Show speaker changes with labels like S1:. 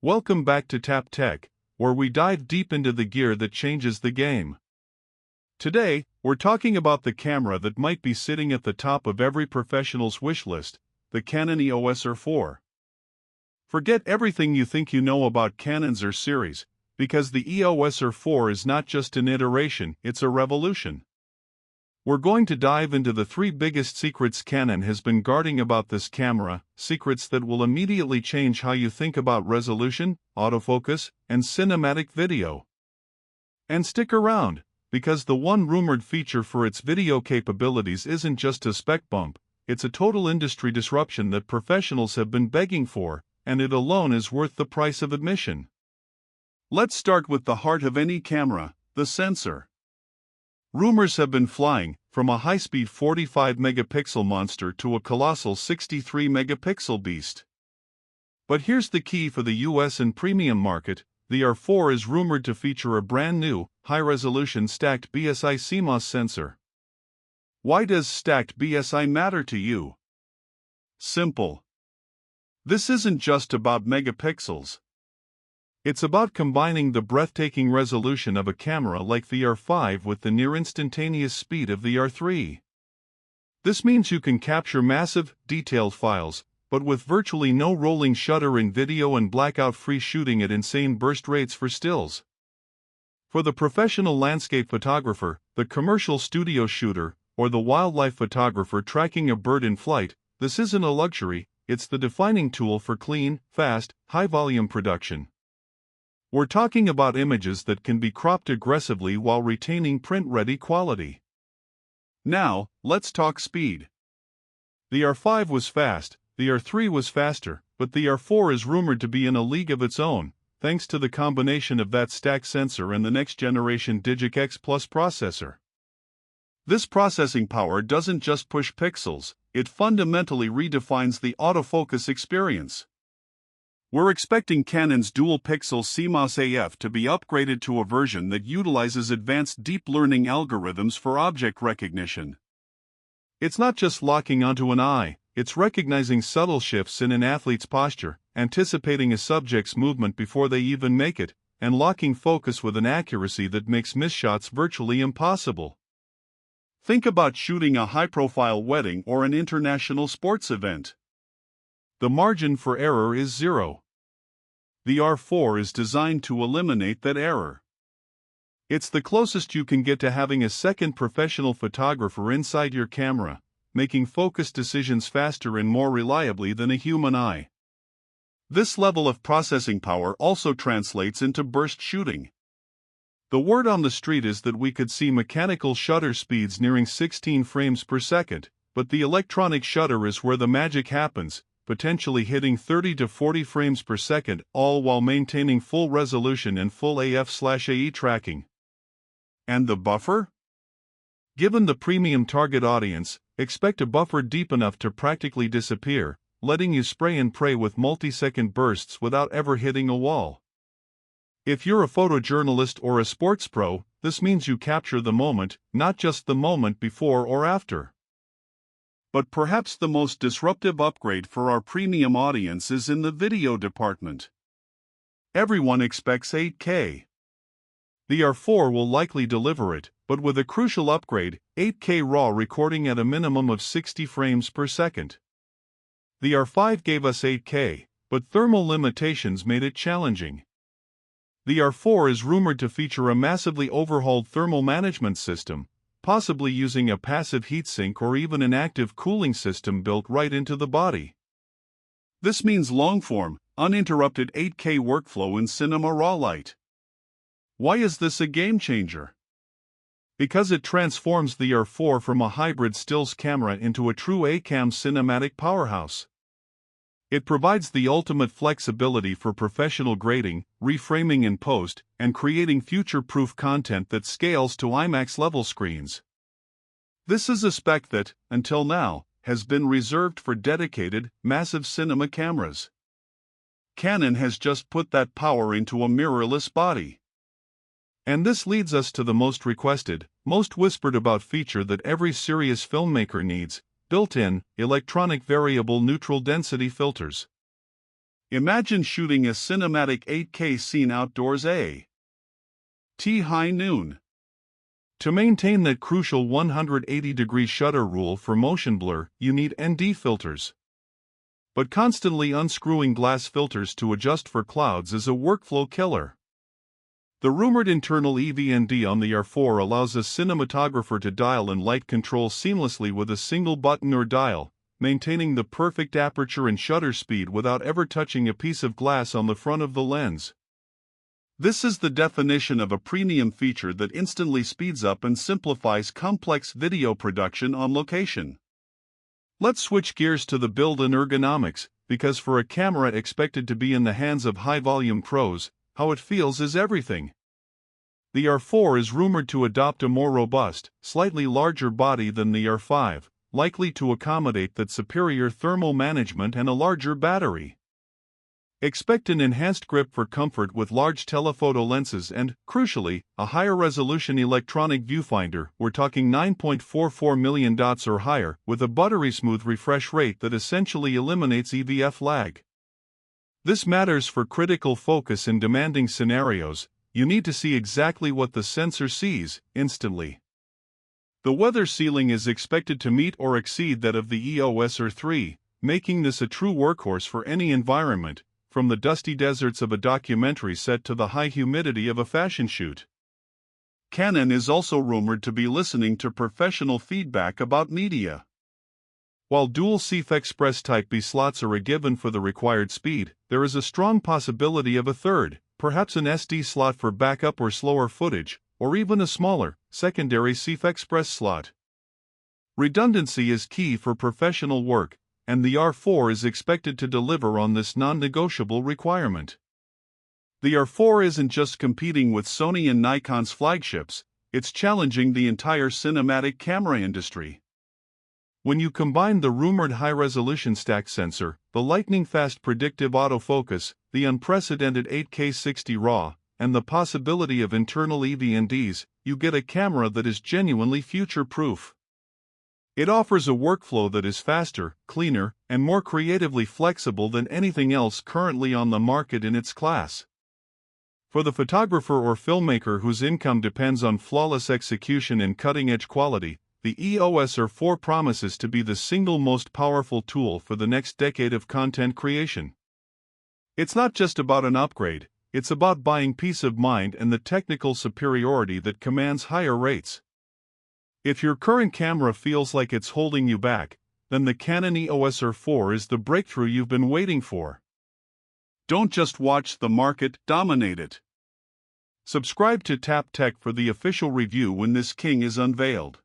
S1: Welcome back to Tap Tech, where we dive deep into the gear that changes the game. Today, we're talking about the camera that might be sitting at the top of every professional's wish list, the Canon EOS R4. Forget everything you think you know about Canon's R series, because the EOS R4 is not just an iteration, it's a revolution. We're going to dive into the three biggest secrets Canon has been guarding about this camera, secrets that will immediately change how you think about resolution, autofocus, and cinematic video. And stick around, because the one rumored feature for its video capabilities isn't just a spec bump, it's a total industry disruption that professionals have been begging for, and it alone is worth the price of admission. Let's start with the heart of any camera, the sensor. Rumors have been flying, from a high-speed 45-megapixel monster to a colossal 63-megapixel beast. But here's the key for the US and premium market: the R4 is rumored to feature a brand-new, high-resolution stacked BSI CMOS sensor. Why does stacked BSI matter to you? Simple. This isn't just about megapixels. It's about combining the breathtaking resolution of a camera like the R5 with the near-instantaneous speed of the R3. This means you can capture massive, detailed files, but with virtually no rolling shutter in video and blackout-free shooting at insane burst rates for stills. For the professional landscape photographer, the commercial studio shooter, or the wildlife photographer tracking a bird in flight, this isn't a luxury, it's the defining tool for clean, fast, high-volume production. We're talking about images that can be cropped aggressively while retaining print-ready quality. Now, let's talk speed. The R5 was fast, the R3 was faster, but the R4 is rumored to be in a league of its own, thanks to the combination of that stacked sensor and the next-generation Digic X Plus processor. This processing power doesn't just push pixels, it fundamentally redefines the autofocus experience. We're expecting Canon's dual-pixel CMOS AF to be upgraded to a version that utilizes advanced deep learning algorithms for object recognition. It's not just locking onto an eye, it's recognizing subtle shifts in an athlete's posture, anticipating a subject's movement before they even make it, and locking focus with an accuracy that makes misshots virtually impossible. Think about shooting a high-profile wedding or an international sports event. The margin for error is zero. The R4 is designed to eliminate that error. It's the closest you can get to having a second professional photographer inside your camera, making focus decisions faster and more reliably than a human eye. This level of processing power also translates into burst shooting. The word on the street is that we could see mechanical shutter speeds nearing 16 frames per second, but the electronic shutter is where the magic happens, potentially hitting 30 to 40 frames per second, all while maintaining full resolution and full AF/AE tracking. And the buffer? Given the premium target audience, expect a buffer deep enough to practically disappear, letting you spray and pray with multi-second bursts without ever hitting a wall. If you're a photojournalist or a sports pro, this means you capture the moment, not just the moment before or after. But perhaps the most disruptive upgrade for our premium audience is in the video department. Everyone expects 8K. The R4 will likely deliver it, but with a crucial upgrade, 8K RAW recording at a minimum of 60 frames per second. The R5 gave us 8K, but thermal limitations made it challenging. The R4 is rumored to feature a massively overhauled thermal management system, possibly using a passive heatsink or even an active cooling system built right into the body. This means long-form, uninterrupted 8K workflow in cinema raw light. Why is this a game-changer? Because it transforms the R4 from a hybrid stills camera into a true ACAM cinematic powerhouse. It provides the ultimate flexibility for professional grading, reframing in post, and creating future-proof content that scales to IMAX-level screens. This is a spec that, until now, has been reserved for dedicated, massive cinema cameras. Canon has just put that power into a mirrorless body. And this leads us to the most requested, most whispered about feature that every serious filmmaker needs: built-in, electronic variable neutral density filters. Imagine shooting a cinematic 8K scene outdoors at high noon. To maintain that crucial 180-degree shutter rule for motion blur, you need ND filters. But constantly unscrewing glass filters to adjust for clouds is a workflow killer. The rumored internal eVND on the R4 allows a cinematographer to dial and light control seamlessly with a single button or dial, maintaining the perfect aperture and shutter speed without ever touching a piece of glass on the front of the lens. This is the definition of a premium feature that instantly speeds up and simplifies complex video production on location. Let's switch gears to the build and ergonomics, because for a camera expected to be in the hands of high-volume pros, how it feels is everything. The R4 is rumored to adopt a more robust, slightly larger body than the R5, likely to accommodate that superior thermal management and a larger battery. Expect an enhanced grip for comfort with large telephoto lenses and, crucially, a higher resolution electronic viewfinder. We're talking 9.44 million dots or higher, with a buttery smooth refresh rate that essentially eliminates EVF lag. This matters for critical focus in demanding scenarios. You need to see exactly what the sensor sees, instantly. The weather ceiling is expected to meet or exceed that of the EOS R3, making this a true workhorse for any environment, from the dusty deserts of a documentary set to the high humidity of a fashion shoot. Canon is also rumored to be listening to professional feedback about media. While dual CF Express Type B slots are a given for the required speed, there is a strong possibility of a third, perhaps an SD slot for backup or slower footage, or even a smaller, secondary CF Express slot. Redundancy is key for professional work, and the R4 is expected to deliver on this non-negotiable requirement. The R4 isn't just competing with Sony and Nikon's flagships, it's challenging the entire cinematic camera industry. When you combine the rumored high-resolution stacked sensor, the lightning-fast predictive autofocus, the unprecedented 8K 60 RAW, and the possibility of internal eVNDs, you get a camera that is genuinely future-proof. It offers a workflow that is faster, cleaner, and more creatively flexible than anything else currently on the market in its class. For the photographer or filmmaker whose income depends on flawless execution and cutting-edge quality, the EOS R4 promises to be the single most powerful tool for the next decade of content creation. It's not just about an upgrade, it's about buying peace of mind and the technical superiority that commands higher rates. If your current camera feels like it's holding you back, then the Canon EOS R4 is the breakthrough you've been waiting for. Don't just watch the market dominate it. Subscribe to Tap Tech for the official review when this king is unveiled.